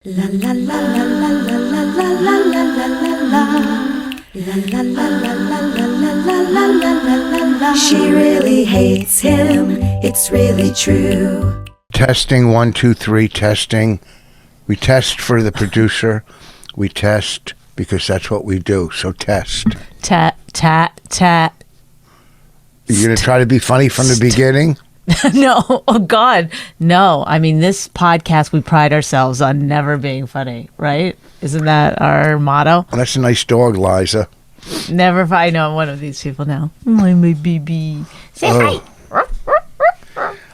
La la la la la la la la la la la la. La la la la la la la la la la la. She really hates him, it's really true. Testing, 1, 2, 3, testing. We test for the producer. We test because that's what we do. So test. Tat, tat, tat. You're going to try to be funny from the beginning? No, oh God, no. I mean, this podcast, we pride ourselves on never being funny, right? Isn't that our motto? Well, that's a nice dog, Liza. Never. I know I'm one of these people now. My baby. Say hi.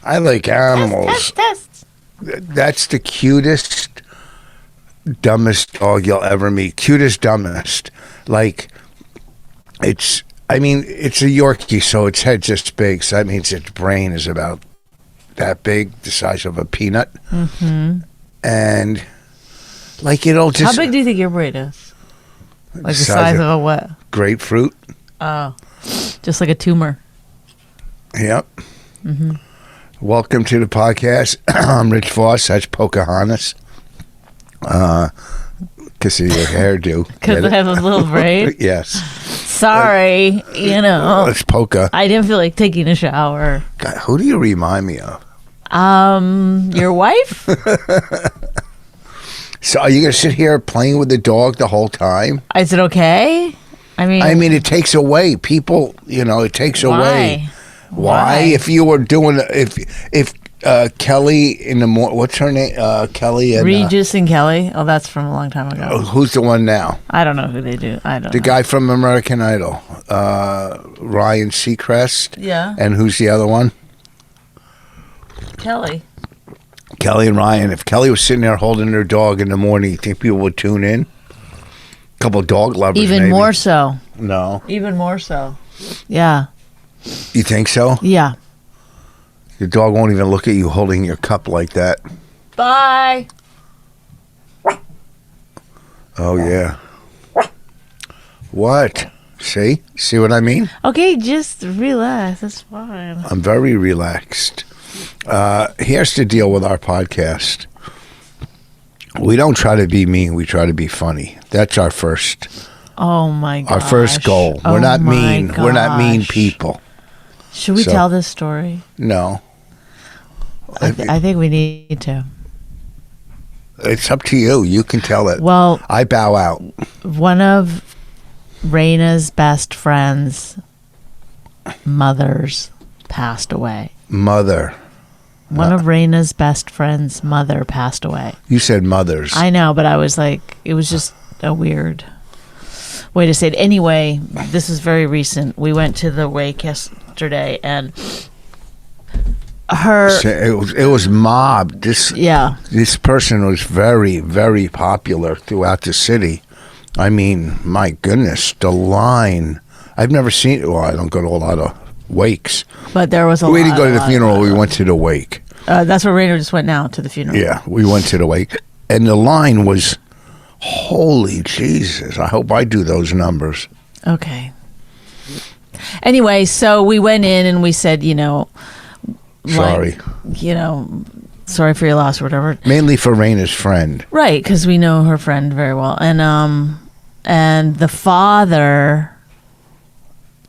I like animals. Test. That's the cutest, dumbest dog you'll ever meet. Cutest, dumbest. Like, it's a Yorkie, so its head's just big. So that means its brain is about that big, the size of a peanut. Mm-hmm. And, like, it'll just... How big do you think your brain is? Like the size of a what? Grapefruit. Oh, just like a tumor. Yep. Mm-hmm. Welcome to the podcast. I'm Rich Voss. That's Pocahontas. Because of your hairdo. Because I have a little braid? Yes. Sorry, It's Poca. I didn't feel like taking a shower. God, who do you remind me of? Your wife? So are you going to sit here playing with the dog the whole time? Is it okay? I mean, it takes away people, it takes away. Why? If you were doing, if Kelly in the morning, what's her name? Kelly and Regis and Kelly. Oh, that's from a long time ago. Who's the one now? I don't know who they do. I don't know. The guy from American Idol, Ryan Seacrest. Yeah. And who's the other one? Kelly and Ryan. If Kelly was sitting there holding her dog in the morning, you think people would tune in? A couple of dog lovers, even maybe. more so. No. Even more so. Yeah. You think so? Yeah. Your dog won't even look at you holding your cup like that. Bye. Oh, yeah. What? See what I mean? Okay, just relax. That's fine. I'm very relaxed. Here's the deal with our podcast. We don't try to be mean. We try to be funny. That's our first. Oh my gosh. Our first goal. We're not mean. We're not mean people. Should we tell this story? No. I think we need to. It's up to you. You can tell it. Well, I bow out. One of Raina's best friends' mothers passed away. Mother. One of Raina's best friend's mother passed away. You said mothers. I know, but I was like, it was just a weird way to say it. Anyway, this is very recent. We went to the wake yesterday, and it was mobbed. This person was very, very popular throughout the city. I mean, my goodness, the line. I've never seen it. Well, I don't go to a lot of wakes. But there was we didn't go to the funeral. We went to the wake. That's where Raina just went now, to the funeral. Yeah, we went to the wake. And the line was, holy Jesus, I hope I do those numbers. Okay. Anyway, so we went in and we said, sorry. Sorry for your loss or whatever. Mainly for Raina's friend. Right, because we know her friend very well. And the father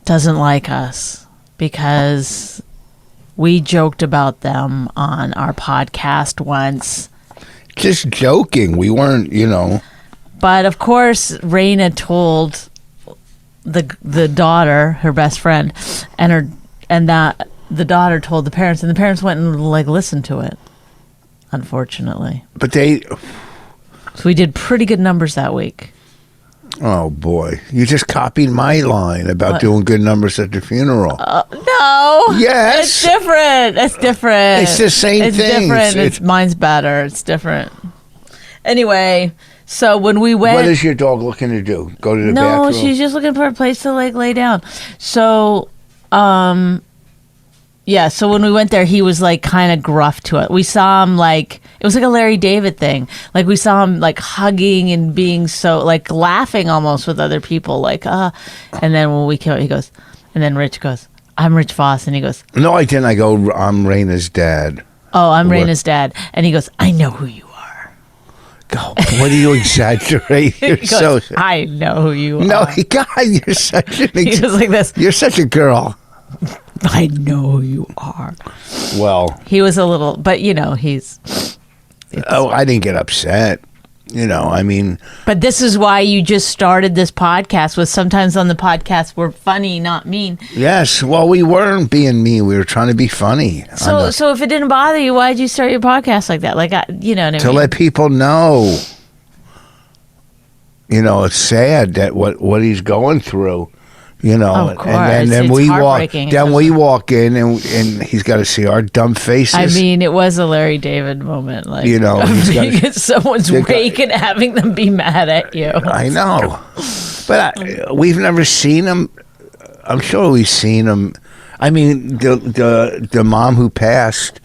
doesn't like us because we joked about them on our podcast once. Just joking. We weren't, But of course, Raina told the daughter, her best friend, and that the daughter told the parents, and the parents went and listened to it. Unfortunately, but so we did pretty good numbers that week. Oh boy, you just copied my line about doing good numbers at the funeral. No, yes, it's different. It's the same thing. It's different. Mine's better. It's different. Anyway, so when we went, what is your dog looking to do? Go to the bathroom? No, she's just looking for a place to lay down. So, yeah, so when we went there, he was kind of gruff to it. We saw him it was like a Larry David thing. We saw him hugging and being so laughing almost with other people. And then when we came out, he goes, and then Rich goes, "I'm Rich Voss," and he goes, "No, I didn't." I go, "I'm Raina's dad." "Oh, I'm Raina's dad," and he goes, "I know who you are." God, what do you exaggerate? You're He goes, I know who you are. No, God, you're such an He was like this. You're such a girl. I know who you are. Well, He was a little, but he's. I didn't get upset. I mean. But this is why you just started this podcast. Was sometimes on the podcast we're funny, not mean. Yes, well, we weren't being mean. We were trying to be funny. So if it didn't bother you, why did you start your podcast like that? Like, you know what I mean? To let people know. It's sad that what he's going through. Of course. and then It's we walk. heartbreaking. Then we walk in, and he's got to see our dumb faces. I mean, it was a Larry David moment. Like, he's got someone's rake and having them be mad at you. I know, but we've never seen him. I'm sure we've seen him. I mean, the mom who passed,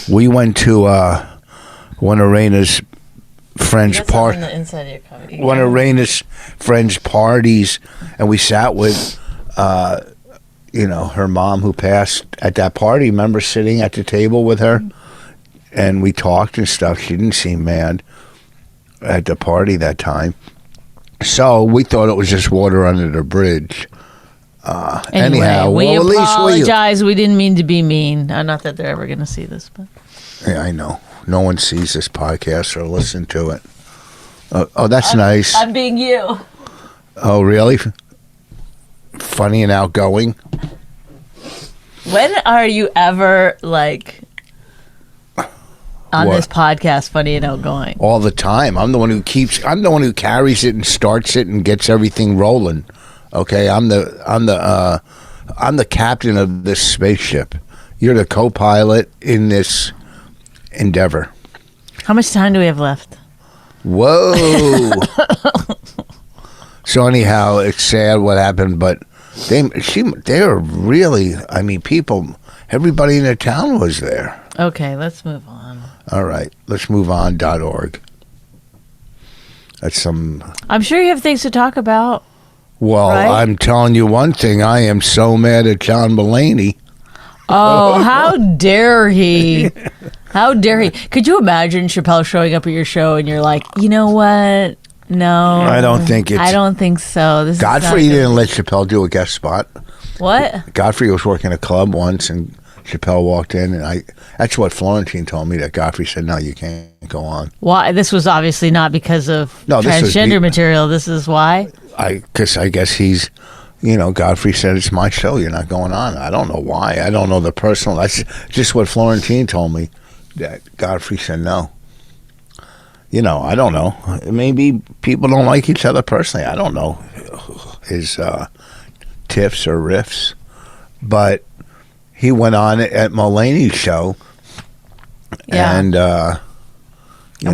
we went to one of Raina's friends' party. One of Raina's friends' parties, and we sat with, her mom who passed at that party. Remember sitting at the table with her, and we talked and stuff. She didn't seem mad at the party that time, so we thought it was just water under the bridge. Anyway, anyhow, we well, at least apologize. We didn't mean to be mean. Not that they're ever going to see this, but yeah, I know. No one sees this podcast or listen to it. Oh, that's nice. I'm being you. Oh, really? Funny and outgoing? When are you ever on What? this podcast funny and outgoing? All the time. I'm the one who carries it and starts it and gets everything rolling. Okay, I'm the captain of this spaceship. You're the co-pilot in this endeavor. How much time do we have left? Whoa. So anyhow, it's sad what happened, but they were really, I mean, everybody in the town was there. Okay, let's move on. All right, let's move on.org. That's some. I'm sure you have things to talk about. Well, right? I'm telling you one thing. I am so mad at John Mulaney. Oh, how dare he? How dare he? Could you imagine Chappelle showing up at your show and you're like, you know what? No. I don't think so. This Godfrey is not didn't let Chappelle do a guest spot. What? Godfrey was working a club once and Chappelle walked in and that's what Florentine told me, that Godfrey said, no, you can't go on. Why? This was obviously not because of transgender material. This is why? Because I guess he's, Godfrey said, it's my show. You're not going on. I don't know why. I don't know the personal. That's just what Florentine told me, that Godfrey said no. I don't know. Maybe people don't like each other personally. I don't know his tiffs or riffs. But he went on at Mulaney's show. Yeah. And,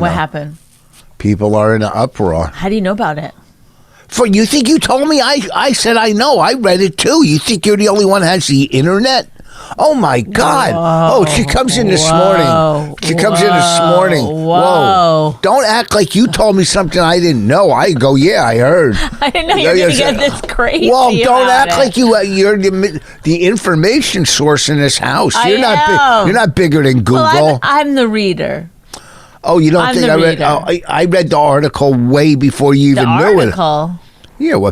what happened? People are in an uproar. How do you know about it? You think you told me? I said I know. I read it too. You think you're the only one who has the internet? Oh my God! Whoa. Oh, she comes in this morning. She comes in this morning. Whoa! Don't act like you told me something I didn't know. I go, yeah, I heard. I didn't know you were going to get this crazy. Well, don't act it. like you're the information source in this house. You're am. not bigger than Google. Well, I'm the reader. Oh, you don't I'm think the I read? reader. I read the article way before you even knew it. Yeah, why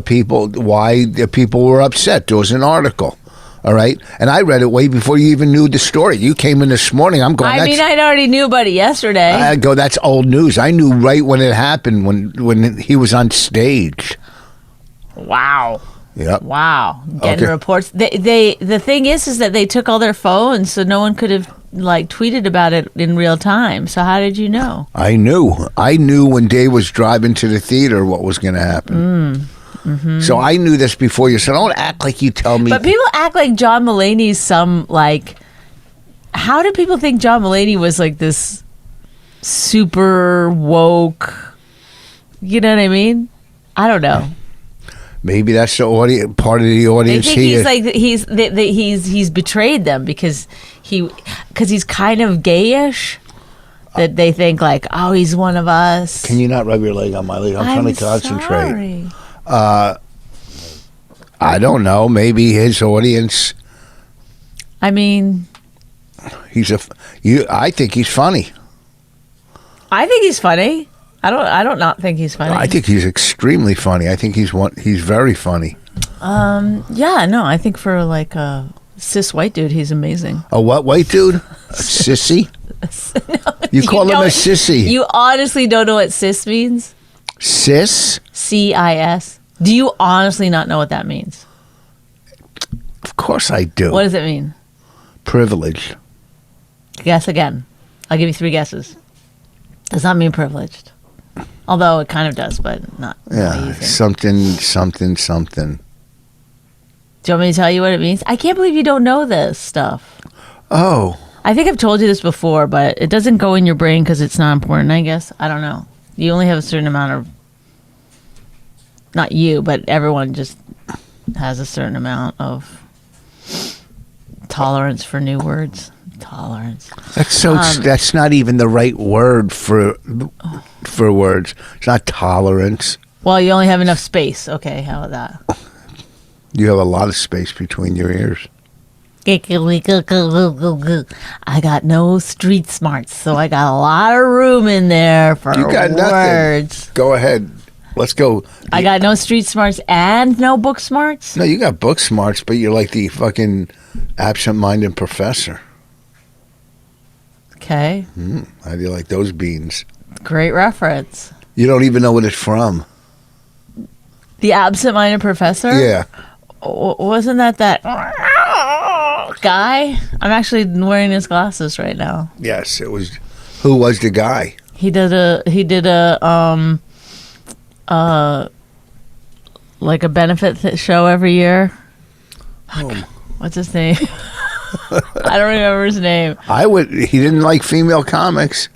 the people were upset. There was an article. All right, and I read it way before you even knew the story. You came in this morning. I'm going. I already knew about it yesterday. I go, that's old news. I knew right when it happened, when he was on stage. Wow. Yep. Wow. Getting reports. The thing is that they took all their phones, so no one could have tweeted about it in real time. So how did you know? I knew when Dave was driving to the theater what was going to happen. Mm-hmm. So I knew this before you. So don't act like you tell me. But people act like John Mulaney's how do people think John Mulaney was this super woke? You know what I mean? I don't know. Maybe that's the part of the audience. They think he's betrayed them because he's kind of gayish. That they think oh, he's one of us. Can you not rub your leg on my leg? I'm trying to concentrate. Sorry. I don't know. Maybe his audience. I mean, I think he's funny. I think he's funny. I don't not think he's funny. I think he's extremely funny. I think he's very funny. Yeah, no, I think for like a cis white dude, he's amazing. A what white dude? A sissy? You call him a sissy. You honestly don't know what cis means? Cis? CIS. Do you honestly not know what that means? Of course I do. What does it mean? Privileged. Guess again. I'll give you 3 guesses. Does not mean privileged. Although it kind of does, but not. Yeah, something. Do you want me to tell you what it means? I can't believe you don't know this stuff. Oh. I think I've told you this before, but it doesn't go in your brain because it's not important, I guess. I don't know. You only have a certain amount of, not you, but everyone just has a certain amount of tolerance for new words. Tolerance. That's not even the right word for words. It's not tolerance. Well, you only have enough space. Okay, how about that? You have a lot of space between your ears. I got no street smarts, so I got a lot of room in there for You got words. nothing. Go ahead. Let's go. I got no street smarts and no book smarts. No, you got book smarts, but you're like the fucking absent-minded professor. Okay. How do you like those beans? Great reference. You don't even know what it's from. The absent-minded professor? Yeah. Wasn't that guy? I'm actually wearing his glasses right now. Yes, it was. Who was the guy? He did a like a benefit show every year. What's his name? I don't remember his name. He didn't like female comics.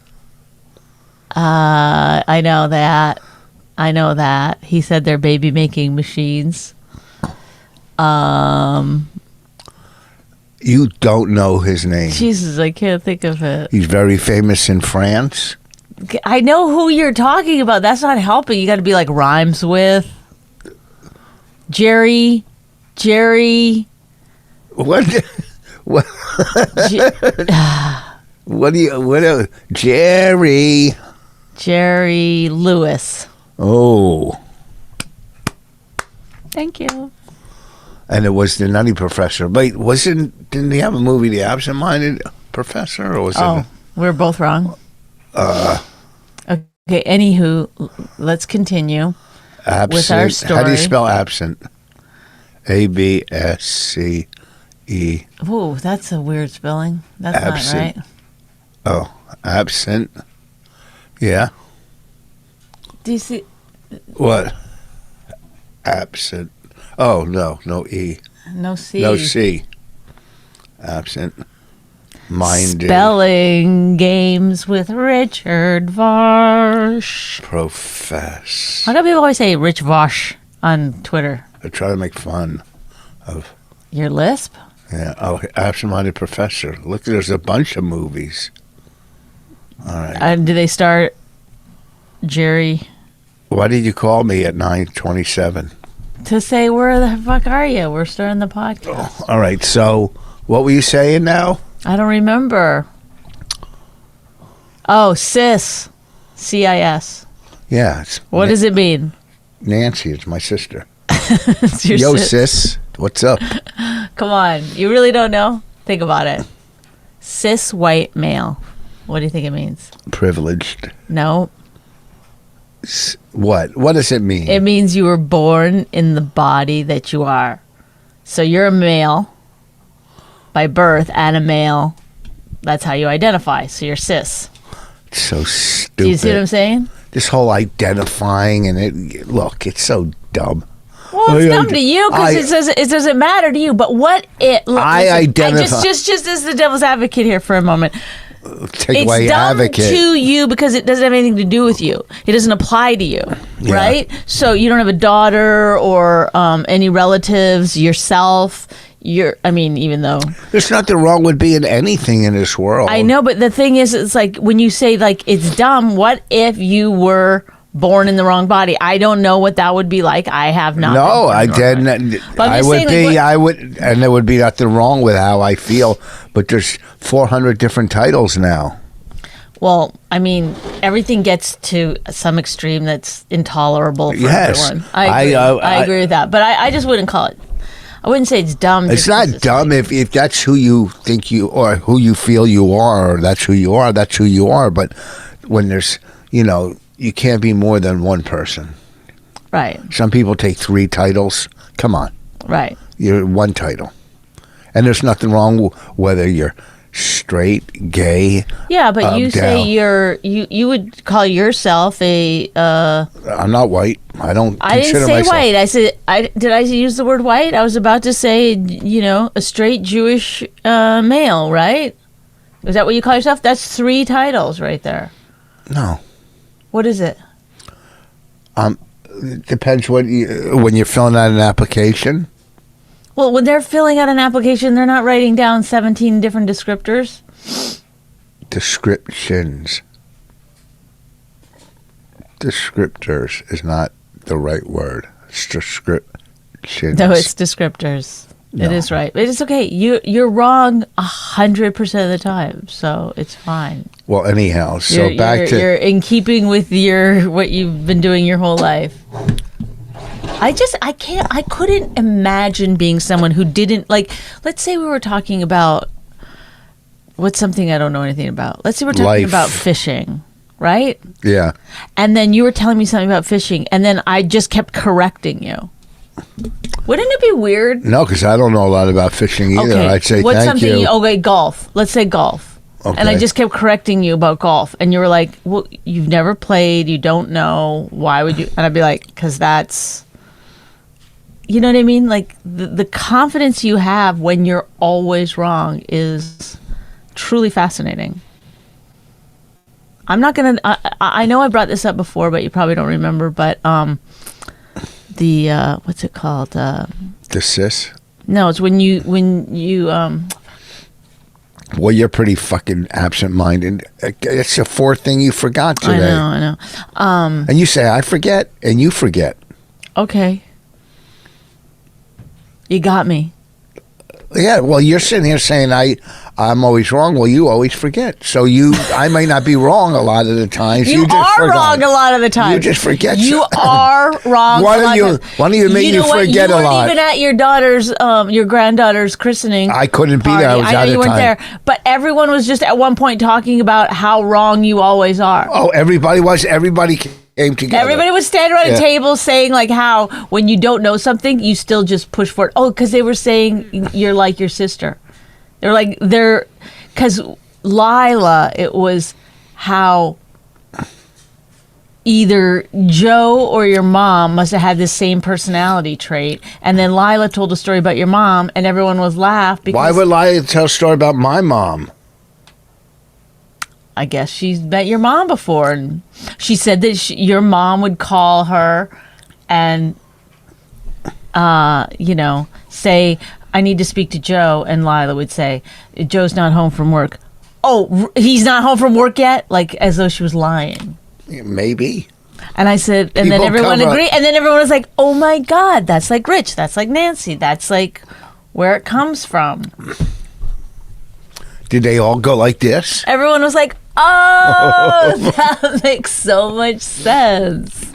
I know that. He said they're baby making machines. You don't know his name. Jesus, I can't think of it. He's very famous in France. I know who you're talking about. That's not helping. You got to be like rhymes with Jerry. What? What? Jerry Lewis. Oh. Thank you. And it was the Nutty Professor. Wait, didn't he have a movie, The Absent-Minded Professor? Or was it? We're both wrong. Okay, anywho, let's continue Absent. with our story. How do you spell absent? ABSCE. Ooh, that's a weird spelling. That's Absent. not right. Oh, absent. Yeah. Do you see? What? Absent. Oh, no E. No C. No C. Absent. Minded. Spelling games with Richard Varsh. Profess. How come people always say Rich Varsh on Twitter? I try to make fun of. Your lisp? Yeah. Oh, Absent-Minded Professor. Look, there's a bunch of movies. All right. Do they start Jerry? Why did you call me at 9:27? To say, where the fuck are you? We're starting the podcast. Oh, all right. So, what were you saying now? I don't remember. Oh, cis. CIS. Yeah. What does it mean? Nancy, it's my sister. It's your Yo, sis. What's up? Come on. You really don't know? Think about it. Cis white male. What do you think it means? Privileged. No. What? What does it mean? It means you were born in the body that you are. So you're a male by birth and a male. That's how you identify. So you're cis. It's so stupid. Do you see what I'm saying? This whole identifying and it's so dumb. Well, it's dumb to you because it doesn't matter to you. But what it? Look, identify. Just as the devil's advocate here for a moment. Take away It's dumb advocate. to you because it doesn't have anything to do with you. It doesn't apply to you, Yeah. right? So you don't have a daughter or any relatives, yourself. Even though There's nothing wrong with being anything in this world. I know, but the thing is, it's like when you say like it's dumb. What if you were born in the wrong body? I don't know what that would be like. I have not. No, I didn't. But I'm I just would saying, be. like, I would, and there would be nothing wrong with how I feel. But there's 400 different titles now. Well, I mean, everything gets to some extreme that's intolerable for Yes. everyone. I agree. I agree with that. But I just wouldn't call it. I wouldn't say it's dumb. It's not dumb if that's who you think you or who you feel you are, or that's who you are. That's who you are. But when there's, you can't be more than one person. Right. Some people take 3 titles. Come on. Right. You're one title, and there's nothing wrong whether you're straight, gay. Yeah, but you say down. you would call yourself a. I'm not white. I don't. I didn't consider say myself. white. I said did I use the word white? I was about to say a straight Jewish male, right? Is that what you call yourself? That's 3 titles right there. No. What is it? It depends when you're filling out an application. Well, when they're filling out an application, they're not writing down 17 different descriptors. Descriptions. Descriptors is not the right word. It's descriptions. No, it's descriptors. No. It is right. But it's okay. You're wrong 100% of the time, so it's fine. Well, anyhow, so you're in keeping with what you've been doing your whole life. I couldn't imagine being someone who didn't let's say we were talking about what's something I don't know anything about. Let's say we're talking life. about fishing, right? Yeah. And then you were telling me something about fishing, and then I just kept correcting you. Wouldn't it be weird? No, because I don't know a lot about fishing either. Okay. I'd say what's thank something you. Okay, golf. Let's say golf. Okay. And I just kept correcting you about golf, and you were like, "Well, you've never played. You don't know. Why would you?" And I'd be like, "Because that's." You know what I mean? Like the confidence you have when you're always wrong is truly fascinating. I'm not gonna. I know I brought this up before, but you probably don't remember. But the what's it called? The cis. No, it's when you Well, you're pretty fucking absent-minded. It's the 4th thing you forgot today. I know. And you say I forget, and you forget. Okay. You got me. Yeah, well, you're sitting here saying I'm always wrong. Well, you always forget. So I may not be wrong a lot of the times. You just are forgot. wrong a lot of the time. You just forget. You are wrong. Why a lot don't of times. you make You me know what? forget you a lot? You weren't even at your daughter's, your granddaughter's christening. I couldn't be party. there. I was I know out you of weren't time. there, but everyone was just at one point talking about how wrong you always are. Oh, everybody was. Everybody came together. Everybody was standing around a table saying like how when you don't know something, you still just push for it. Oh, because they were saying you're like your sister. Because Lila, it was how either Joe or your mom must have had the same personality trait. And then Lila told a story about your mom, and everyone was laughed. Because Why would Lila tell a story about my mom? I guess she's met your mom before. And she said that your mom would call her and, say, I need to speak to Joe. And Lila would say, Joe's not home from work. Oh, he's not home from work yet? Like, as though she was lying. Maybe. And I said, and then everyone agreed. And then everyone was like, oh my God, that's like Rich. That's like Nancy. That's like where it comes from. Did they all go like this? Everyone was like, oh, that makes so much sense.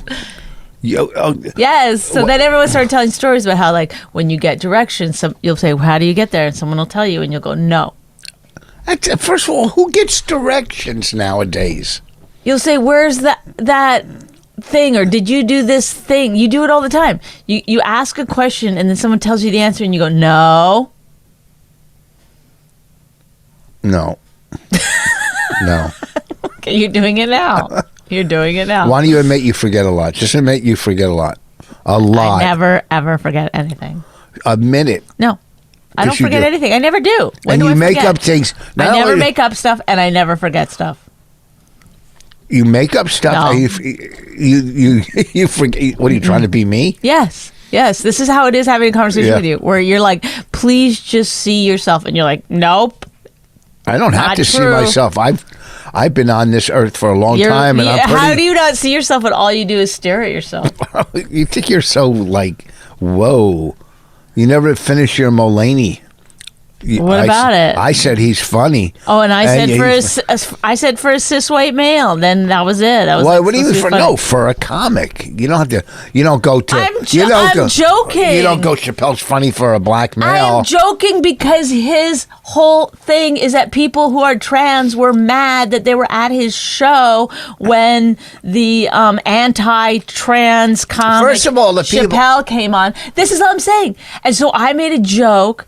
Yes. So then everyone started telling stories about how, like, when you get directions, you'll say, well, how do you get there? And someone will tell you, and you'll go, no. First of all, who gets directions nowadays? You'll say, where's that thing? Or did you do this thing? You do it all the time. You ask a question, and then someone tells you the answer, and you go, no. No. No. Okay, you're doing it now. You're doing it now. Why don't you admit you forget a lot? Just admit you forget a lot. A lot. I never, ever forget anything. Admit it. No. I don't forget anything. I never do. And you make up things. I never make up stuff, and I never forget stuff. You make up stuff. No. You forget. What are you trying to be, me? Yes. Yes. This is how it is having a conversation Yeah. with you, where you're like, please just see yourself. And you're like, nope. I don't have Not to see true. myself. I've been on this earth for a long time, and I'm pretty. How do you not see yourself when all you do is stare at yourself? You think you're so like, whoa. You never finish your Mulaney. What about it? I said he's funny. Oh, and I said for a cis white male. Then that was it. That was Well, like, what do you supposed to for? be funny. No, for a comic. You don't have to. You don't go to. I'm you don't go, joking. You don't go. Chappelle's funny for a black male. I am joking because his whole thing is that people who are trans were mad that they were at his show when the anti-trans comic First of all, the people- Chappelle came on. This is all I'm saying. And so I made a joke.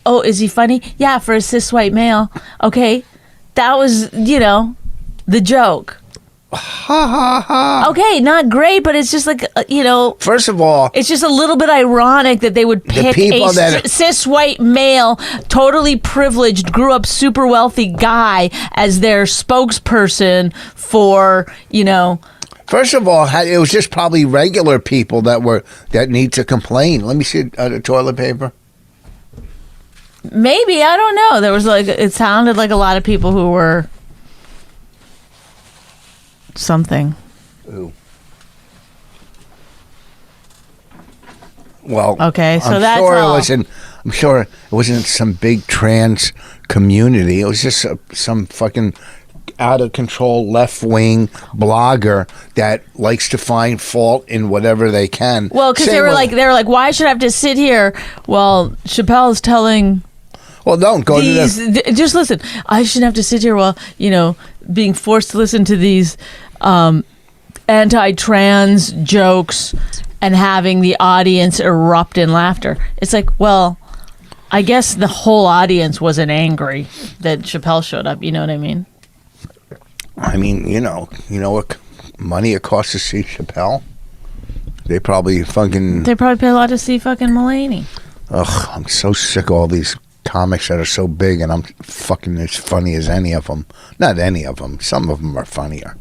Oh, is he funny? Yeah, for a cis white male. Okay. That was, the joke. Ha ha ha. Okay, not great, but it's just like, First of all, it's just a little bit ironic that they would pick people a that- cis white male, totally privileged, grew up super wealthy guy as their spokesperson for, first of all, it was just probably regular people that need to complain. Let me see the toilet paper. maybe, I don't know. There was it sounded like a lot of people who were something. Ooh. Well, Okay, so I'm that's sure all. I'm sure it wasn't some big trans community. It was just some fucking out of control left wing blogger that likes to find fault in whatever they can. Well, because they were like, why should I have to sit here while Chappelle's telling well, don't go to just listen. I shouldn't have to sit here while being forced to listen to these anti-trans jokes and having the audience erupt in laughter. It's like, well, I guess the whole audience wasn't angry that Chappelle showed up. You know what I mean? I mean, you know what money it costs to see Chappelle. They probably pay a lot to see fucking Mulaney. Ugh, I'm so sick of all these comics that are so big, and I'm fucking as funny as any of them. Not any of them. Some of them are funnier,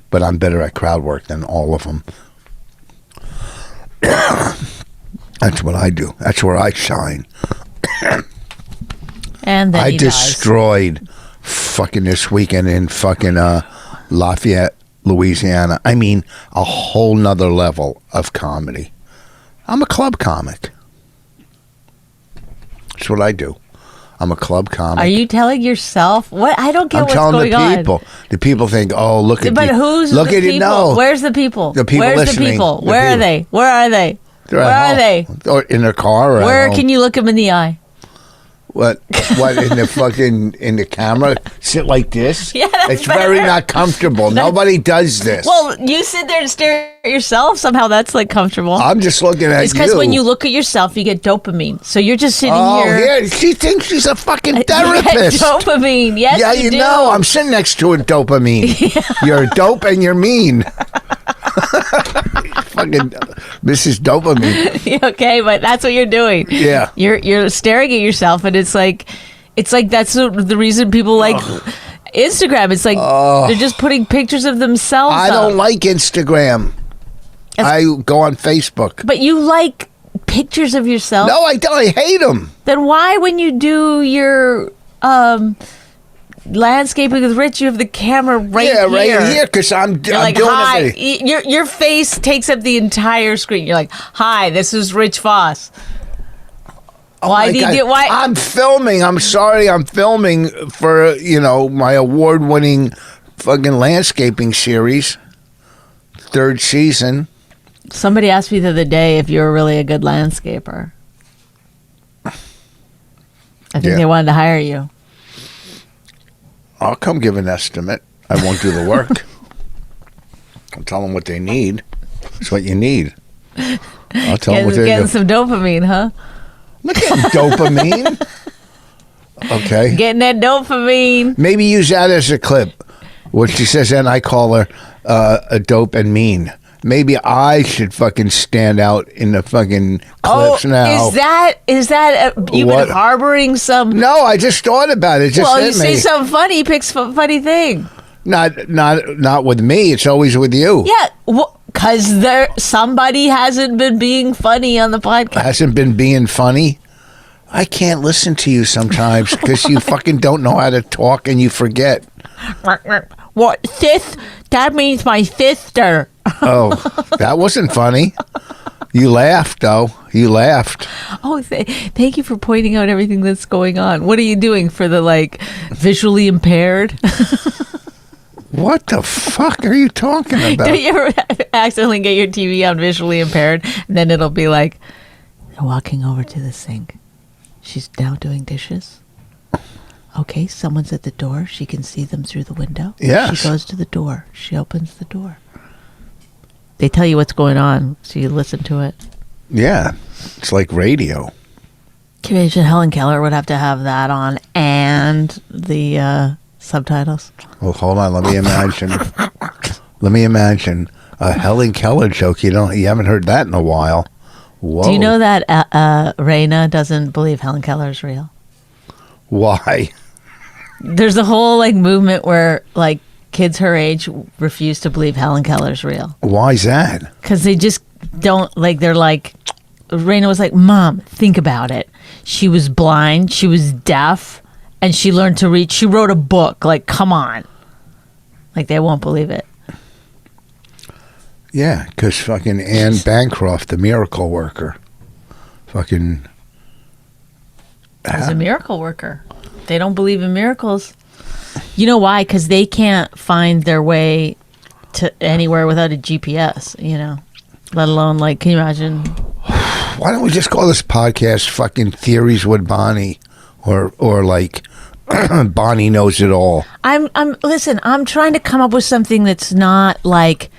but I'm better at crowd work than all of them. That's what I do. That's where I shine. And then I he dies. destroyed fucking this weekend in fucking Lafayette, Louisiana. I mean, a whole nother level of comedy. I'm a club comic. That's what I do. I'm a club comic. Are you telling yourself what? I don't get what's telling going on. the people. The people think, oh, look at But who's look the at people? it. No, Where's the people? The people Where's listening. the people? The Where are people. they? Where are they? They're Where at are they? home. Or in their car. Or Where at can you look them in the eye? What in the fucking in the camera? Sit like this? Yeah, that's it's very better. not comfortable. Nobody does this. Well, you sit there and stare at yourself. Somehow that's like comfortable. I'm just looking at It's because when you look at yourself, you get dopamine. So you're just sitting here. Oh, yeah. She thinks she's a fucking You get therapist. dopamine. Yes, Yeah, you do. know. I'm sitting next to a dopamine. You're dope and you're mean. Fucking Mrs. Dopamine. Okay, but that's what you're doing. Yeah. You're staring at yourself, and it's like that's the reason people like Instagram. It's like they're just putting pictures of themselves. I up. don't like Instagram. I go on Facebook. But you like pictures of yourself. No, I don't. I hate them. Then why, when you do your landscaping with Rich, you have the camera right here? Yeah, right here, because I'm You're like, doing hi. it. Your face takes up the entire screen. You're like, hi, this is Rich Voss. Why my do you God. do? Why? I'm filming. I'm sorry. I'm filming for, my award-winning fucking landscaping series. 3rd season. Somebody asked me the other day if you were really a good landscaper. I think Yeah. they wanted to hire you. I'll come give an estimate. I won't do the work. I'll tell them what they need. That's what you need. I'll tell them what they Getting need. some dopamine, huh? Look at dopamine. Okay. Getting that dopamine. Maybe use that as a clip where she says, and I call her a dope and mean. Maybe I should fucking stand out in the fucking clips now. Is that you've What? been harboring some? No, I just thought about it. It just Well, hit you me. say something funny, he picks funny thing. Not with me. It's always with you. Yeah, because somebody hasn't been being funny on the podcast. Hasn't been being funny. I can't listen to you sometimes because you fucking don't know how to talk and you forget. What fifth? That means my sister. Oh, that wasn't funny. You laughed, though. You laughed. Oh, thank you for pointing out everything that's going on. What are you doing for the like visually impaired? What the fuck are you talking about? Don't you ever accidentally get your TV on visually impaired, and then it'll be like, they're walking over to the sink. She's now doing dishes. Okay, someone's at the door. She can see them through the window. Yes. She goes to the door. She opens the door. They tell you what's going on, so you listen to it. Yeah, it's like radio. Can you imagine Helen Keller would have to have that on and the subtitles? Well, hold on. Let me imagine a Helen Keller joke. You haven't heard that in a while. Whoa. Do you know that Raina doesn't believe Helen Keller is real? Why? There's a whole like movement where like kids her age refuse to believe Helen Keller's real. Why is that? Because they just don't like. They're like, Raina was like, Mom, think about it. She was blind. She was deaf. And she learned to read. She wrote a book. Like, come on. Like, they won't believe it. Yeah, because fucking Anne Bancroft, the miracle worker, fucking... Is a miracle worker. They don't believe in miracles. You know why? Because they can't find their way to anywhere without a GPS, you know? Let alone, like, can you imagine? Why don't we just call this podcast fucking Theories with Bonnie? Or like Bonnie knows it all. Listen, I'm trying to come up with something that's not like,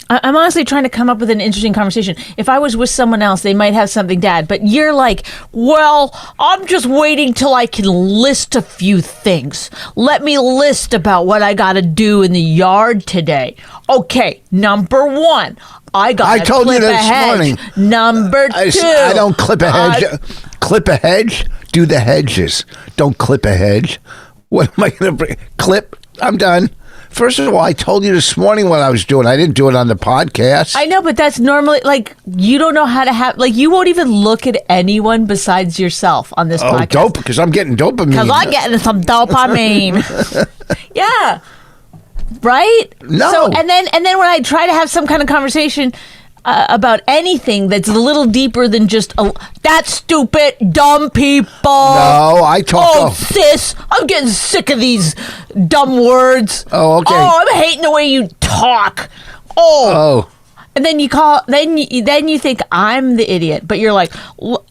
I'm honestly trying to come up with an interesting conversation. If I was with someone else, they might have something to add, but you're like, well, I'm just waiting till I can list a few things. Let me list about what I got to do in the yard today. Okay, number one, I told you this morning. Number two, I don't clip a hedge. Clip a hedge? Do the hedges. Don't clip a hedge. What am I going to bring? Clip? I'm done. First of all, I told you this morning what I was doing. I didn't do it on the podcast. I know, but that's normally, like, you don't know how to have, like, you won't even look at anyone besides yourself on this podcast. Oh, dope, because I'm getting dopamine. Because I'm getting some dopamine. Yeah. Right? No. So, and then when I try to have some kind of conversation about anything that's a little deeper than just that's stupid, dumb people. No, I talk. Oh, sis, I'm getting sick of these dumb words. Oh, okay. Oh, I'm hating the way you talk. Oh. And then then you think I'm the idiot, but you're like,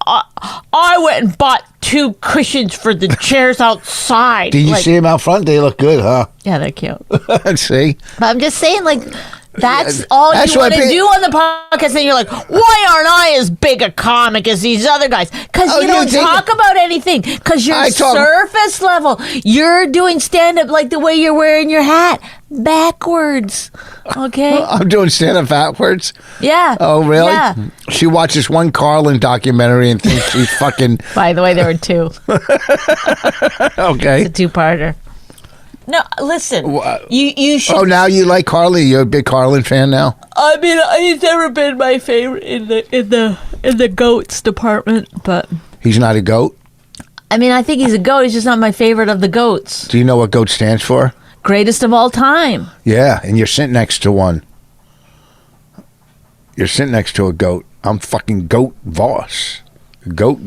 I went and bought 2 cushions for the chairs outside. Did you see them out front? They look good, huh? Yeah, they're cute. See? But I'm just saying, like, that's all you want to do on the podcast. And you're like, why aren't I as big a comic as these other guys? Because you don't talk about anything. Because you're surface level. You're doing stand-up like the way you're wearing your hat. Backwards. Okay? I'm doing stand-up backwards? Yeah. Oh, really? Yeah. She watches one Carlin documentary and thinks she's fucking... By the way, there were 2. Okay. It's a 2-parter. No, listen. You should. Oh, now you like Carlin? You're a big Carlin fan now? I mean, he's never been my favorite in the goats department, but he's not a goat. I mean, I think he's a goat. He's just not my favorite of the goats. Do you know what GOAT stands for? Greatest of all time. Yeah, and you're sitting next to one. You're sitting next to a goat. I'm fucking Goat Voss. Goat.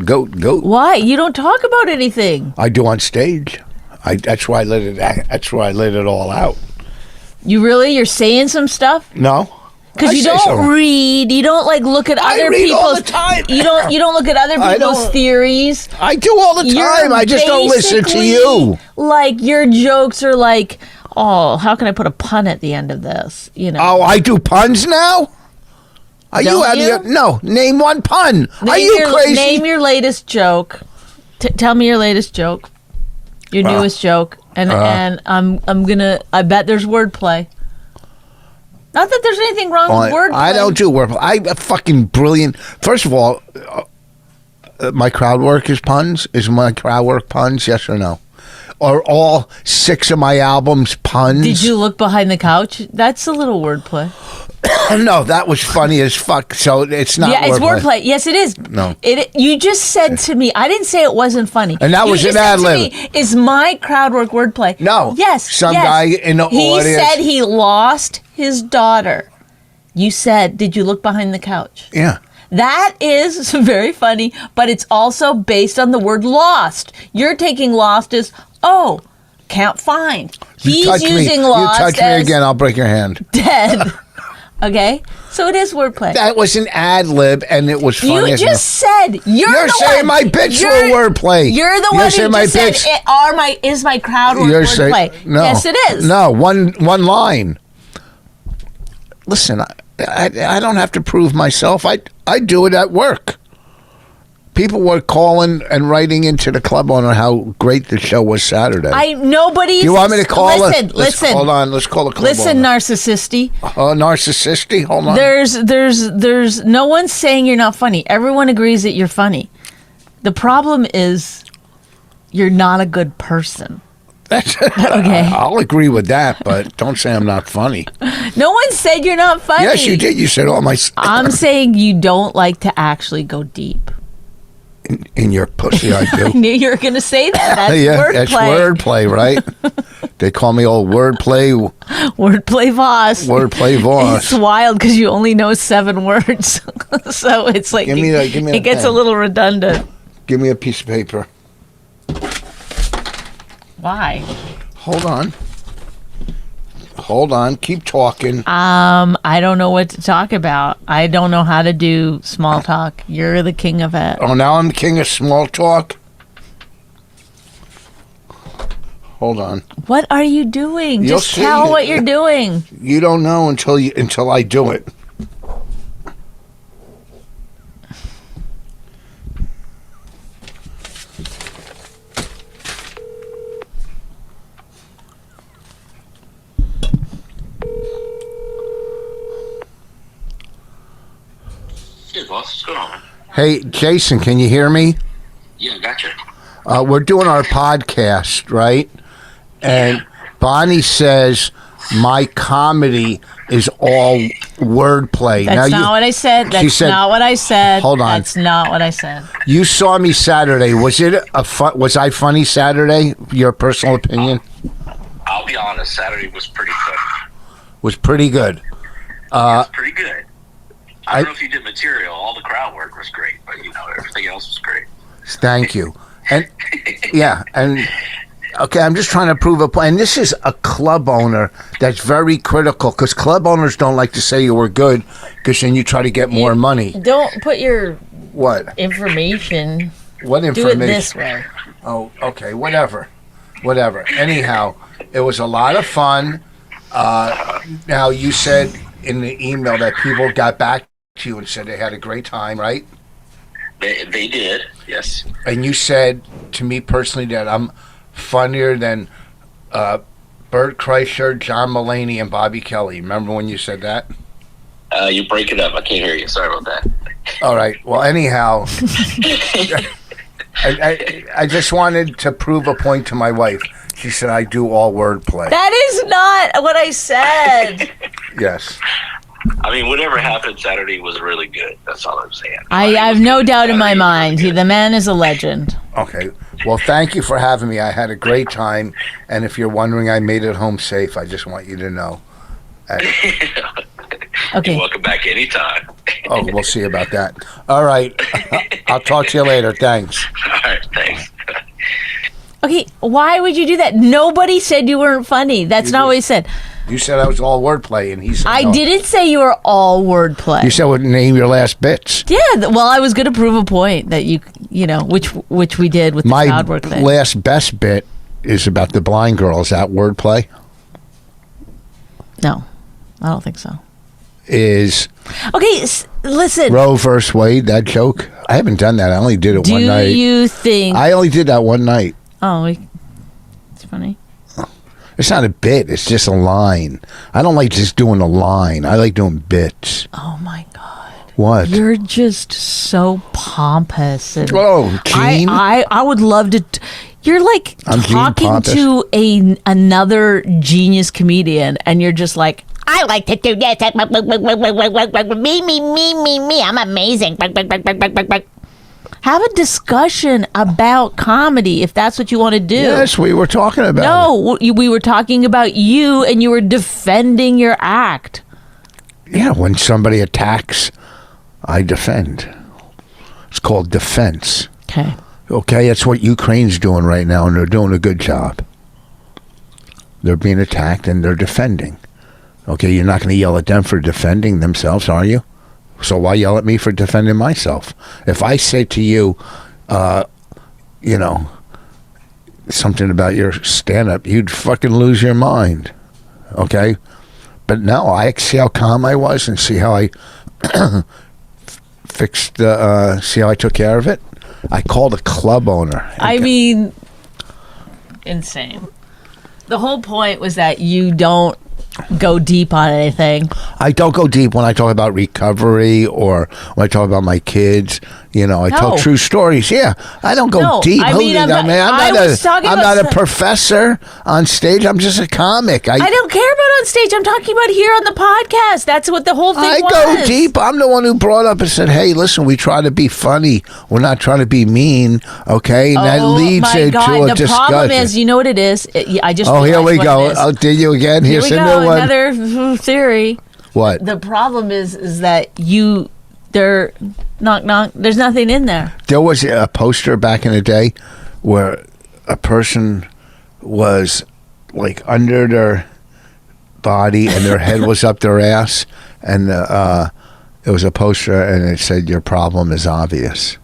Why? You don't talk about anything. I do on stage. That's why I let it all out. You really? You're saying some stuff? No. Because you don't read. You don't like look at other people's. All the time. You don't look at other people's theories. I do all the time. I just don't listen to you. Like your jokes are like, oh, how can I put a pun at the end of this? You know. Oh, I do puns now? Are you out here? No, name one pun. Are you crazy? Name your latest joke. Tell me your latest joke. Your newest joke. And I bet there's wordplay. Not that there's anything wrong with wordplay. I don't do wordplay. I'm fucking brilliant. First of all, my crowd work is puns. Is my crowd work puns? Yes or no? Are all 6 of my albums puns? Did you look behind the couch? That's a little wordplay. No, that was funny as fuck. So it's not. Yeah, it's wordplay. Yes, it is. No, you just said to me. I didn't say it wasn't funny. And that was an ad lib. Is my crowd work wordplay? No. Yes. Some guy in the audience. He said he lost his daughter. You said, did you look behind the couch? Yeah. That is very funny, but it's also based on the word lost. You're taking lost as, oh, can't find. He's using lost You touch me again, I'll break your hand. dead. Okay? So it is wordplay. That was an ad lib, and it was funny. You just said you're the saying one. my bits were wordplay. You're the one who just said, is my crowd wordplay? No. Yes, it is. No, one line. Listen, I don't have to prove myself. I do it at work. People were calling and writing into the club owner how great the show was Saturday. Nobody. You want me to call Listen. Hold on. Let's call the club Listen, owner. narcissisty. Narcissisty. Hold on. There's no one saying you're not funny. Everyone agrees that you're funny. The problem is you're not a good person. Okay. I'll agree with that, but don't say I'm not funny. No one said you're not funny. Yes, you did. You said, "Oh my." I'm saying you don't like to actually go deep. In your pussy, I do. I knew you were going to say that. That's wordplay. That's wordplay, right? They call me old wordplay. Wordplay boss. Wordplay boss. It's wild because you only know 7 words, so it's like give me it gets a little redundant. Give me a piece of paper. Why? Hold on. Keep talking. I don't know what to talk about. I don't know how to do small talk. You're the king of it. Oh, now I'm the king of small talk? Hold on. What are you doing? You'll Just tell see. what you're doing. You don't know until I do it. Hey, boss. What's going on, man? Hey, Jason, can you hear me? Yeah, gotcha. We're doing our podcast, right? And Bonnie says my comedy is all wordplay. That's not what I said. That's not what I said. Hold on. That's not what I said. You saw me Saturday. Was I funny Saturday? Your personal opinion? I'll be honest. Saturday was pretty good. Was pretty good. It was pretty good. I don't know if you did material. All the crowd work was great, but everything else was great. Thank you. And yeah, and okay, I'm just trying to prove a point. And this is a club owner that's very critical because club owners don't like to say you were good because then you try to get more money. Don't put your What? information. What information? Do it this way. Oh, okay, whatever. Anyhow, it was a lot of fun. Now, you said in the email that people got back to you and said they had a great time, right? They did, yes. And you said to me personally that I'm funnier than Bert Kreischer, John Mulaney, and Bobby Kelly. Remember when you said that? You break it up. I can't hear you. Sorry about that. All right. Well, anyhow, I just wanted to prove a point to my wife. She said I do all wordplay. That is not what I said. Yes. I mean, whatever happened Saturday was really good. That's all I'm saying. I have no doubt in my mind. The man is a legend. Okay. Well, thank you for having me. I had a great time. And if you're wondering, I made it home safe. I just want you to know. Okay. You're welcome back anytime. Oh, we'll see about that. All right. I'll talk to you later. Thanks. All right, thanks. Okay, why would you do that? Nobody said you weren't funny. That's not what he said. You said I was all wordplay, and he said I no. didn't say you were all wordplay. You said would name your last bits. Yeah, well, I was going to prove a point that you know, which we did with the My crowd work thing. last best bit is about the blind girl. Is that wordplay? No, I don't think so. Is Okay, listen. Roe versus Wade, that joke? I haven't done that. I only did it one night. Do you think... I only did that one night. Oh, it's funny. It's not a bit. It's just a line. I don't like just doing a line. I like doing bits. Oh, my God. What? You're just so pompous. And Oh, Gene? I would love to... You're like I'm talking to another genius comedian, and you're just like, I like to do this. Me. I'm amazing. Have a discussion about comedy if that's what you want to do. Yes, we were talking about it. No, we were talking about you, and you were defending your act. Yeah, when somebody attacks, I defend. It's called defense. Okay. Okay, that's what Ukraine's doing right now, and they're doing a good job. They're being attacked, and they're defending. Okay, you're not going to yell at them for defending themselves, are you? So why yell at me for defending myself? If I say to you, something about your stand-up, you'd fucking lose your mind. Okay? But no, I see how calm I was and see how I see how I took care of it. I called a club owner. I mean, insane. The whole point was that you don't go deep on anything. I don't go deep when I talk about recovery or when I talk about my kids. I tell true stories. Yeah, I don't go deep. I'm not a professor on stage. I'm just a comic. I don't care about on stage. I'm talking about here on the podcast. That's what the whole thing was. I go deep. I'm the one who brought up and said, "Hey, listen, we try to be funny. We're not trying to be mean." Okay, and that leads into a discussion. The problem is, you know what it is? I just here we go. Oh, did you again? Here's a new one. Another theory. What? The problem is that they're knock knock. There's nothing in there. There was a poster back in the day where a person was like under their body and their head was up their ass, and it was a poster and it said, "Your problem is obvious."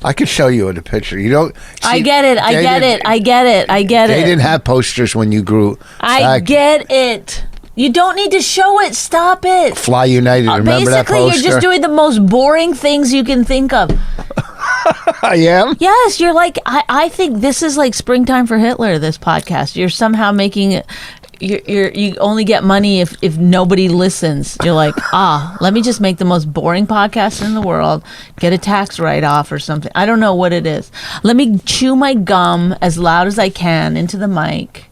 I could show you the picture. You don't. I get it. They didn't have posters when you grew. I get it. You don't need to show it. Stop it. Fly United. Remember that poster? Basically, you're just doing the most boring things you can think of. I am? Yes, you're like, I think this is like springtime for Hitler, this podcast. You're somehow making it, you only get money if nobody listens. You're like, let me just make the most boring podcast in the world, get a tax write-off or something. I don't know what it is. Let me chew my gum as loud as I can into the mic.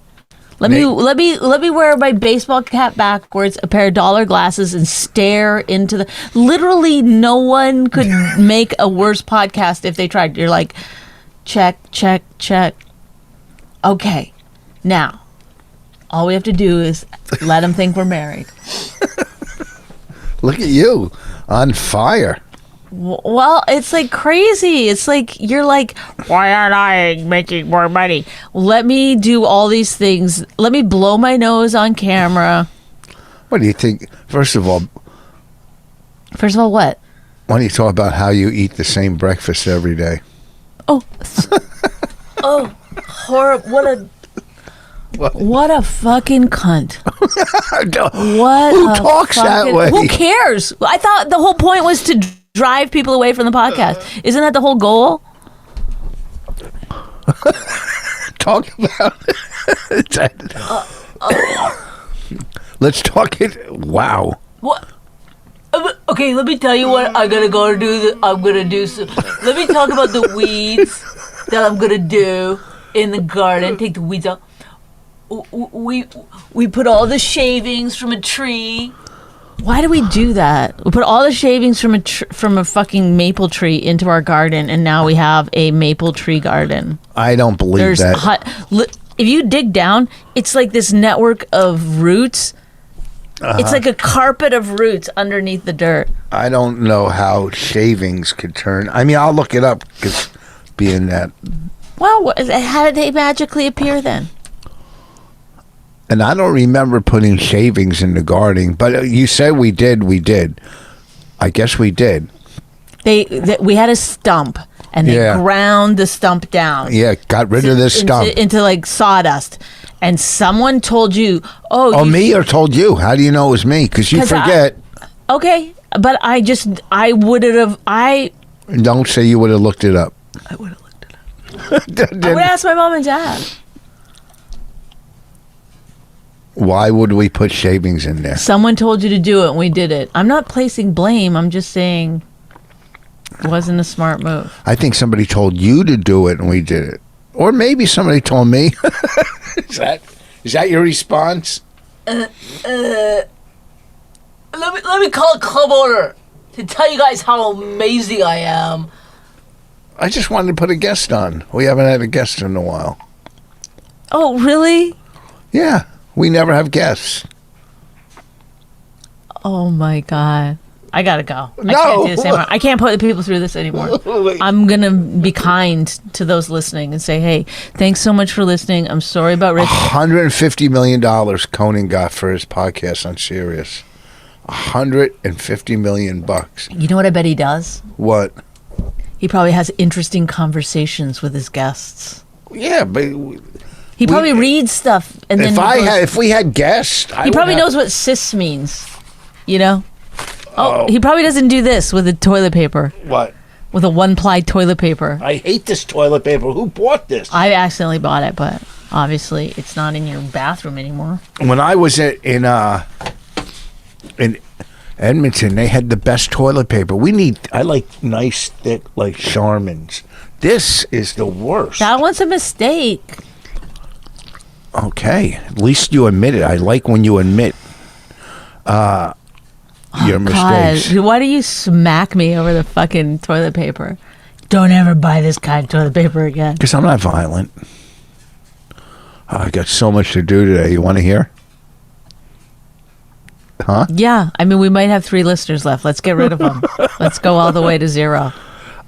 Let me wear my baseball cap backwards, a pair of dollar glasses, and stare into the. Literally, no one could make a worse podcast if they tried. You're like, check. Okay, now, all we have to do is let them think we're married. Look at you, on fire. Well, it's like crazy. It's like, you're like, why aren't I making more money? Let me do all these things. Let me blow my nose on camera. What do you think? First of all, what? Why don't you talk about how you eat the same breakfast every day? Oh, horrible. What a fucking cunt. Who talks that way? Who cares? I thought the whole point was to drive people away from the podcast. Isn't that the whole goal? Talk about it. Let's talk it. Wow. What? Okay, let me tell you what I'm gonna go do. I'm gonna do some. Let me talk about the weeds that I'm gonna do in the garden. Take the weeds out. We put all the shavings from a tree. Why do we do that? We put all the shavings from a fucking maple tree into our garden, and now we have a maple tree garden. I don't believe that. If you dig down, it's like this network of roots. It's like a carpet of roots underneath the dirt. I don't know how shavings could turn. I mean, I'll look it up because being that. Well, how did they magically appear then? And I don't remember putting shavings in the garden, but you said we did. We did. I guess we did. We had a stump, and they ground the stump down. Yeah, got rid of this stump. Into like sawdust. And someone told you, me or told you? How do you know it was me? Because you forget. Okay, but I would have. Don't say you would have looked it up. I would have looked it up. I would ask my mom and dad. Why would we put shavings in there? Someone told you to do it, and we did it. I'm not placing blame. I'm just saying it wasn't a smart move. I think somebody told you to do it, and we did it. Or maybe somebody told me. Is that your response? Let me call a club owner to tell you guys how amazing I am. I just wanted to put a guest on. We haven't had a guest in a while. Oh, really? Yeah. We never have guests. Oh my God. I gotta go. I No. can't do this anymore. I can't put the people through this anymore. I'm gonna be kind to those listening and say, hey, thanks so much for listening. I'm sorry about Rich. $150 million Conan got for his podcast on Sirius. $150 million bucks. You know what I bet he does? What? He probably has interesting conversations with his guests. Yeah, but He probably reads stuff and then if we had guests, he probably knows what cis means. You know? Oh, he probably doesn't do this with the toilet paper. What? With a one-ply toilet paper. I hate this toilet paper. Who bought this? I accidentally bought it, but obviously it's not in your bathroom anymore. When I was in Edmonton, they had the best toilet paper. I like nice, thick, like Charmin's. This is the worst. That one's a mistake. Okay, at least you admit it. I like when you admit your mistakes. God, why do you smack me over the fucking toilet paper? Don't ever buy this kind of toilet paper again. Because I'm not violent. I got so much to do today. You want to hear? Huh? Yeah, I mean, we might have 3 listeners left. Let's get rid of them. Let's go all the way to 0.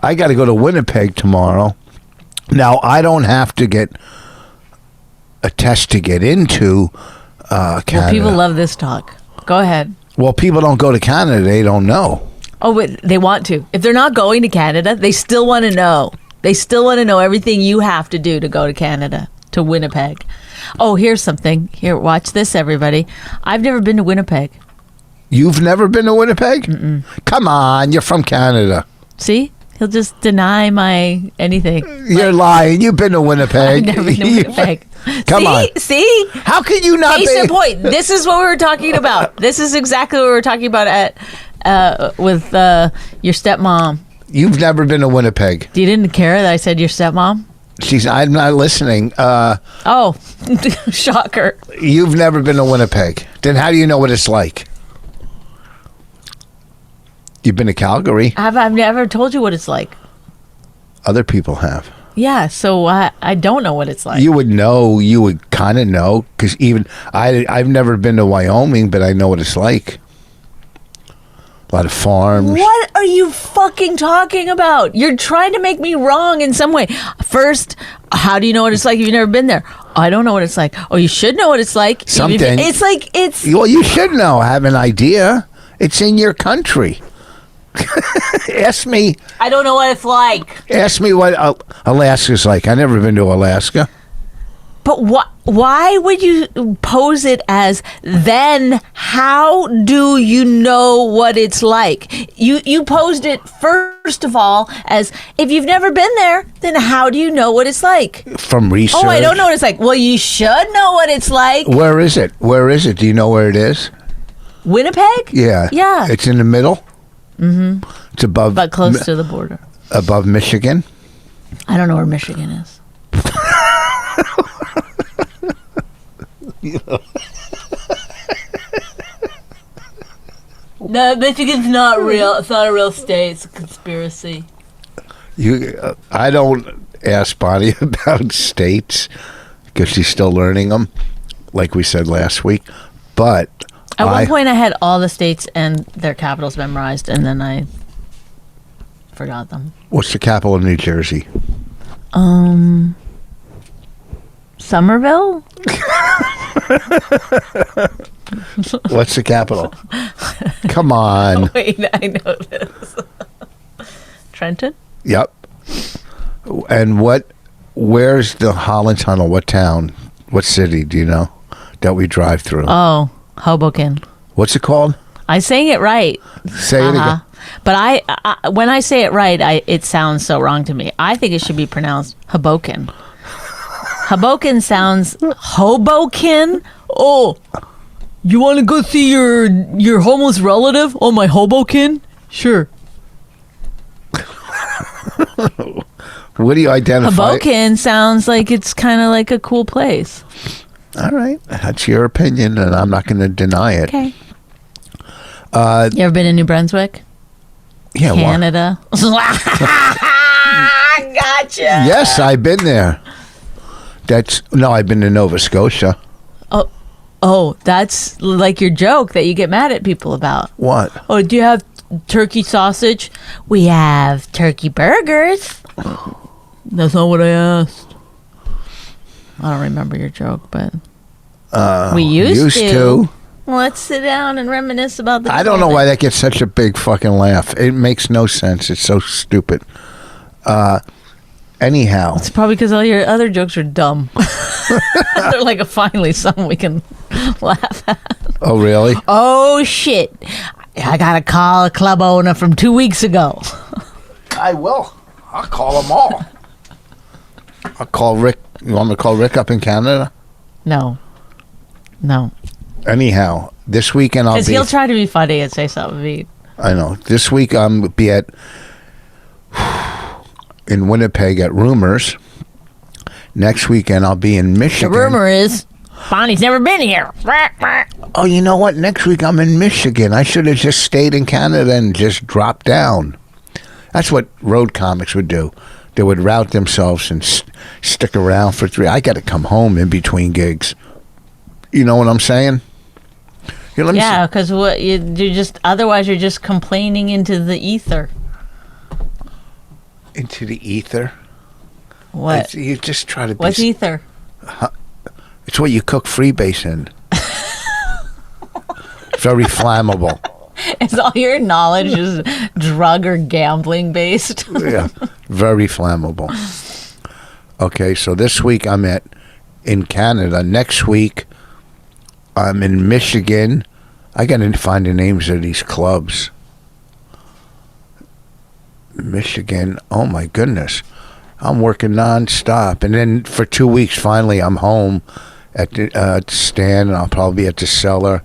I got to go to Winnipeg tomorrow. Now, I don't have to get a test to get into Canada. Well, people love this talk. Go ahead. Well, people don't go to Canada. They don't know. Oh, but they want to. If they're not going to Canada, they still want to know. They still want to know everything you have to do to go to Canada, to Winnipeg. Oh, here's something. Here, watch this, everybody. I've never been to Winnipeg. You've never been to Winnipeg? Mm-mm. Come on, you're from Canada. See? He'll just deny my anything. You're lying. You've been to Winnipeg. I've never been to Winnipeg. Come on. See? How can you not Case be? in point. This is what we were talking about. This is exactly what we were talking about with your stepmom. You've never been to Winnipeg. You didn't care that I said your stepmom? I'm not listening. Oh, shocker. You've never been to Winnipeg. Then how do you know what it's like? You've been to Calgary. I've never told you what it's like. Other people have. Yeah, so I don't know what it's like. You would know. You would kind of know because even I've never been to Wyoming, but I know what it's like. A lot of farms. What are you fucking talking about? You're trying to make me wrong in some way. First, how do you know what it's like if you've never been there? I don't know what it's like. Oh, you should know what it's like. Something. It's. Well, you should know. Have an idea. It's in your country. Ask me. I don't know what it's like. Ask me what Alaska's like. I've never been to Alaska. But why would you pose it as then how do you know what it's like? You posed it first of all as if you've never been there, then how do you know what it's like? From research. Oh, I don't know what it's like. Well, you should know what it's like. Where is it? Where is it? Do you know where it is? Winnipeg? Yeah. Yeah. It's in the middle. Mm-hmm. It's above. But close to the border. Above Michigan. I don't know where Michigan is. No, Michigan's not real. It's not a real state. It's a conspiracy. I don't ask Bonnie about states because she's still learning them, like we said last week. But at one point, I had all the states and their capitals memorized, and then I forgot them. What's the capital of New Jersey? Somerville? What's the capital? Come on. Wait, I know this. Trenton? Yep. And where's the Holland Tunnel? What town? What city do you know that we drive through? Oh, Hoboken. What's it called? I'm saying it right. Say it again. But I when I say it right, it sounds so wrong to me. I think it should be pronounced Hoboken. Hoboken sounds Hoboken. Oh, you want to go see your homeless relative? Oh, my Hoboken? Sure. What do you identify? Hoboken sounds like it's kind of like a cool place. All right, that's your opinion, and I'm not going to deny it. Okay. You ever been to New Brunswick? Yeah, Canada. Gotcha. Yes, I've been there. I've been to Nova Scotia. Oh, Oh, that's like your joke that you get mad at people about. What? Oh, do you have turkey sausage? We have turkey burgers. That's not what I asked. I don't remember your joke, but we used to. Well, let's sit down and reminisce about the. I don't know why that gets such a big fucking laugh. It makes no sense. It's so stupid. Anyhow, It's probably because all your other jokes are dumb. They're like finally something we can laugh at. oh really? Oh shit! I gotta call a club owner from 2 weeks ago. I will. I'll call them all. I'll call Rick. You want me to call Rick up in Canada? No. Anyhow, this weekend I'll Because be. he'll try to be funny and say something mean. I know. This week I'm be at in Winnipeg at Rumors. Next weekend I'll be in The Michigan. rumor is Bonnie's never been here. Oh, you know what? Next week I'm in Michigan. I should have just stayed in Canada and just dropped down. That's what road comics would do. They would route themselves and stick around for 3. I got to come home in between gigs. You know what I'm saying? Here, let me Yeah, because what you're just otherwise you're just complaining into the ether. into the ether. What? You just try to be. What's ether? It's what you cook freebase in. Very flammable. Is all your knowledge just drug or gambling based? Yeah, very flammable. Okay, so this week I'm in Canada. Next week I'm in Michigan. I got to find the names of these clubs. Michigan. Oh my goodness, I'm working nonstop, and then for 2 weeks, finally I'm home at the stand, and I'll probably be at the Cellar.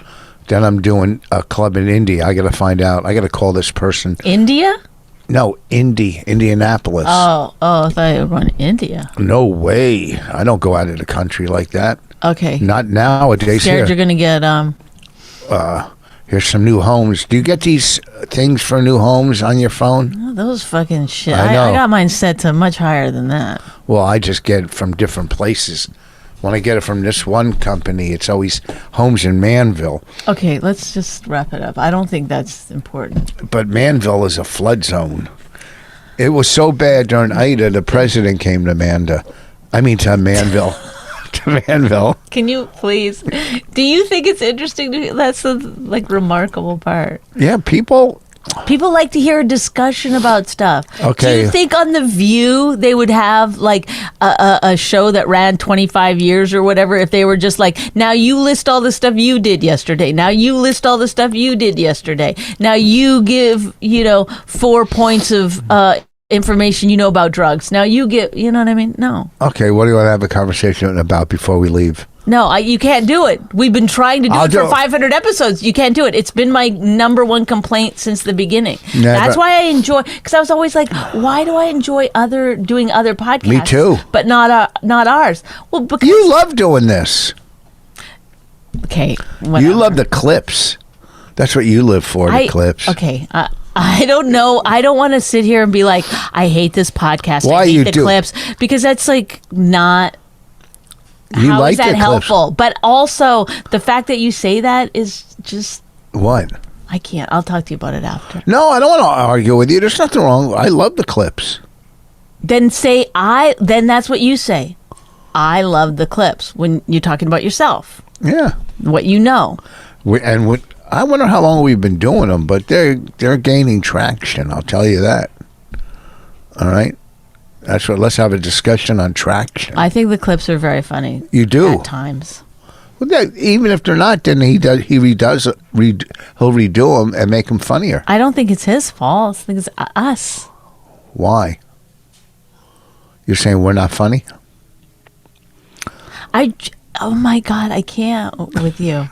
Then I'm doing a club in Indy. I got to find out. I got to call this person. India? No, Indianapolis. Oh, I thought you were going to India. No way. I don't go out of the country like that. Okay. Not nowadays. Scared you're Here, gonna get here's some new homes. Do you get these things for new homes on your phone? oh, those fucking shit. I know. I got mine set to much higher than that. Well, I just get it from different places. When I get it from this one company, it's always homes in Manville. Okay, let's just wrap it up. I don't think that's important. But Manville is a flood zone. It was so bad during Ida, the president came to Manville. To Manville. Can you please? Do you think it's interesting to? That's the remarkable part. Yeah, people. People like to hear a discussion about stuff. Okay. Do you think on The View they would have like a show that ran 25 years or whatever if they were just like, now you list all the stuff you did yesterday. Now you list all the stuff you did yesterday. Now you give, 4 points of information you know about drugs. Now you get, you know what I mean? No. Okay, what do you want to have a conversation about before we leave? No, you can't do it. We've been trying to do it for 500 episodes. You can't do it. It's been my number one complaint since the beginning. That's why I enjoy, because I was always like, why do I enjoy doing other podcasts? Me too. But not ours. Well, because You love doing this. okay, whatever. You love the clips. That's what you live for, the clips. Okay, I don't know. I don't want to sit here and be like, I hate this podcast. Why I hate you the do? clips, because that's like not. You How like is that the clips. helpful? But also, the fact that you say that is just. What? I can't. I'll talk to you about it after. No, I don't want to argue with you. There's nothing wrong. I love the clips. Then then that's what you say. I love the clips when you're talking about yourself. Yeah. What you know. I wonder how long we've been doing them, but they're gaining traction. I'll tell you that. All right. That's what. Let's have a discussion on traction. I think the clips are very funny. You do? At times. Well, even if they're not, then he'll redo them and make them funnier. I don't think it's his fault. I think it's us. Why? You're saying we're not funny? Oh my God, I can't with you.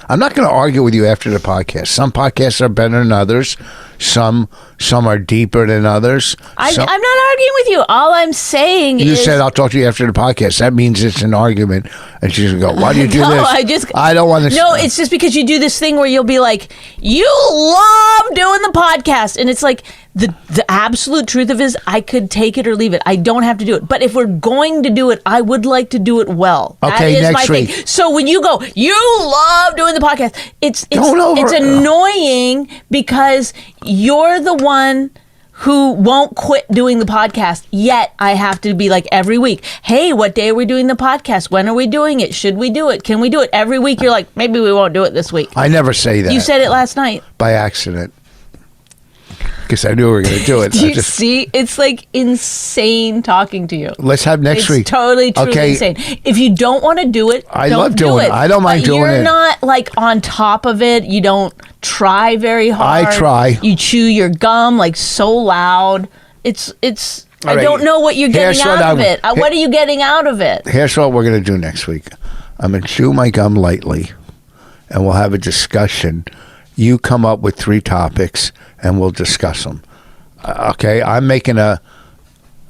I'm not going to argue with you after the podcast. Some podcasts are better than others. Some are deeper than others. I'm not arguing with you. All I'm saying You is... said, I'll talk to you after the podcast. That means it's an argument. And she's going to go, why do you do this? I don't want to... No, it's just because you do this thing where you'll be like, you love doing the podcast. And it's like, the absolute truth of it is I could take it or leave it. I don't have to do it. But if we're going to do it, I would like to do it well. Okay, that is next my week. thing. So when you go, you love doing the podcast, it's Don't annoying because you're the one who won't quit doing the podcast, yet I have to be like every week, hey, what day are we doing the podcast? When are we doing it? Should we do it? Can we do it? Every week you're like, maybe we won't do it this week. I never say that. You said it last night. By accident. Because I knew we were going to do it. Do you see? It's like insane talking to you. Let's have next week. It's totally, truly insane. If you don't want to do it, I don't love doing it. I don't mind doing it. You're not like on top of it. You don't try very hard. I try. You chew your gum like so loud. It's. All right. I don't know what you're getting out of it. What are you getting out of it? Here's what we're going to do next week. I'm going to chew my gum lightly, and we'll have a discussion. You come up with 3 topics, and we'll discuss them. Okay? I'm making a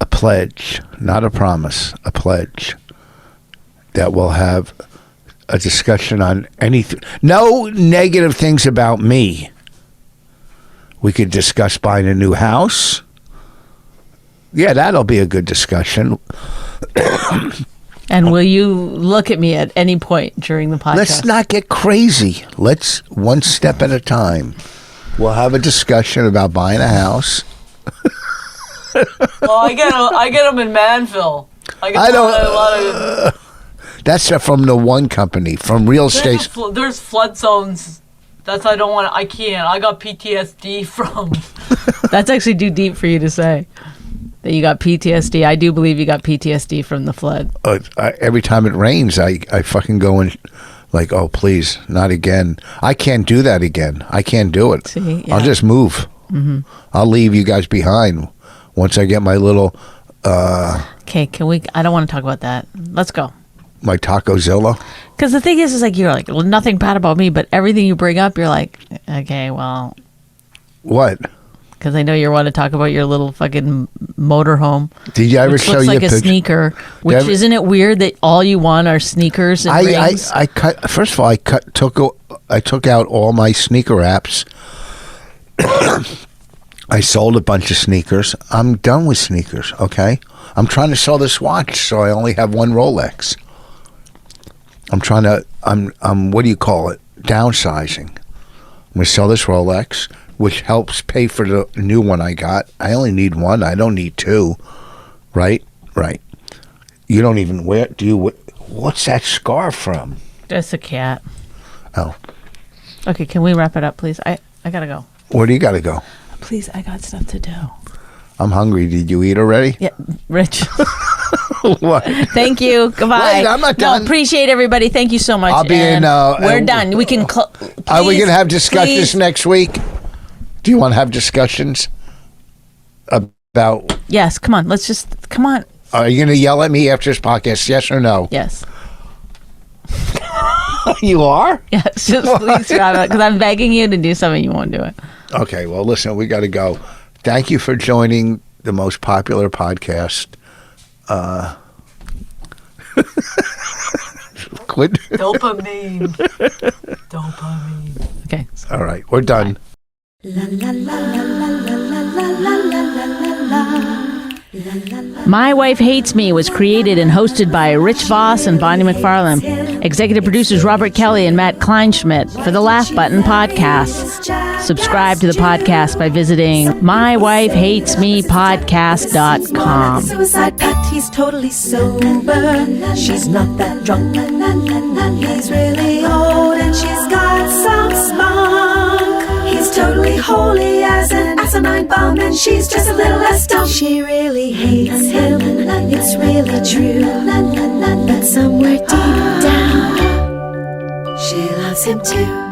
pledge, not a promise, a pledge, that we'll have a discussion on anything. No negative things about me. We could discuss buying a new house. Yeah, that'll be a good discussion. And will you look at me at any point during the podcast? Let's not get crazy. Let's one step at a time. We'll have a discussion about buying a house. Well, I get them in Manville. I don't. That's from the one company, from real estate. There's flood zones. I don't want to. I can't. I got PTSD from. That's actually too deep for you to say. That you got PTSD. I do believe you got PTSD from the flood. Every time it rains, I fucking go in like, oh, please, not again. I can't do that again. I can't do it. See, yeah. I'll just move. Mm-hmm. I'll leave you guys behind once I get my little... Okay, can we... I don't want to talk about that. Let's go. My Tacozilla? Because the thing is like, you're like, well, nothing bad about me, but everything you bring up, you're like, okay, well... What? Because I know you want to talk about your little fucking motorhome. Did you ever show looks you like a sneaker? Which isn't it weird that all you want are sneakers and rings? I cut. First of all, I took out all my sneaker apps. I sold a bunch of sneakers. I'm done with sneakers. Okay, I'm trying to sell this watch, so I only have one Rolex. I'm what do you call it? Downsizing. I'm gonna sell this Rolex, which helps pay for the new one I got. I only need one. I don't need 2. Right? Right. You don't even wear... What's that scarf from? That's a cat. Oh. Okay, can we wrap it up, please? I gotta go. Where do you gotta go? Please, I got stuff to do. I'm hungry. Did you eat already? Yeah, Rich. What? Thank you. Goodbye. Wait, I'm not done. No, appreciate everybody. Thank you so much. I'll be in... we're done. We can... Are we going to have discussions next week? Do you want to have discussions about... Yes, come on. Let's just... Come on. Are you going to yell at me after this podcast? Yes or no? Yes. You are? Yes. Just please wrap it because I'm begging you to do something. You won't do it. Okay. Well, listen, we got to go. Thank you for joining the most popular podcast. Quit. Dopamine. Dopamine. Okay. All right. We're done. My Wife Hates Me was created and hosted by Rich Voss and Bonnie McFarlane. Executive producers Robert Kelly and Matt Kleinschmidt for the Laugh Button Podcast. Subscribe to the podcast by visiting mywifehatesmepodcast.com. Suicide pact, he's totally sober. She's not that drunk. He's really old and she's got some spunk. He's totally holy as an asinine bomb, and she's just a little less dumb. She really hates him, it's really true. But somewhere deep down, she loves him too.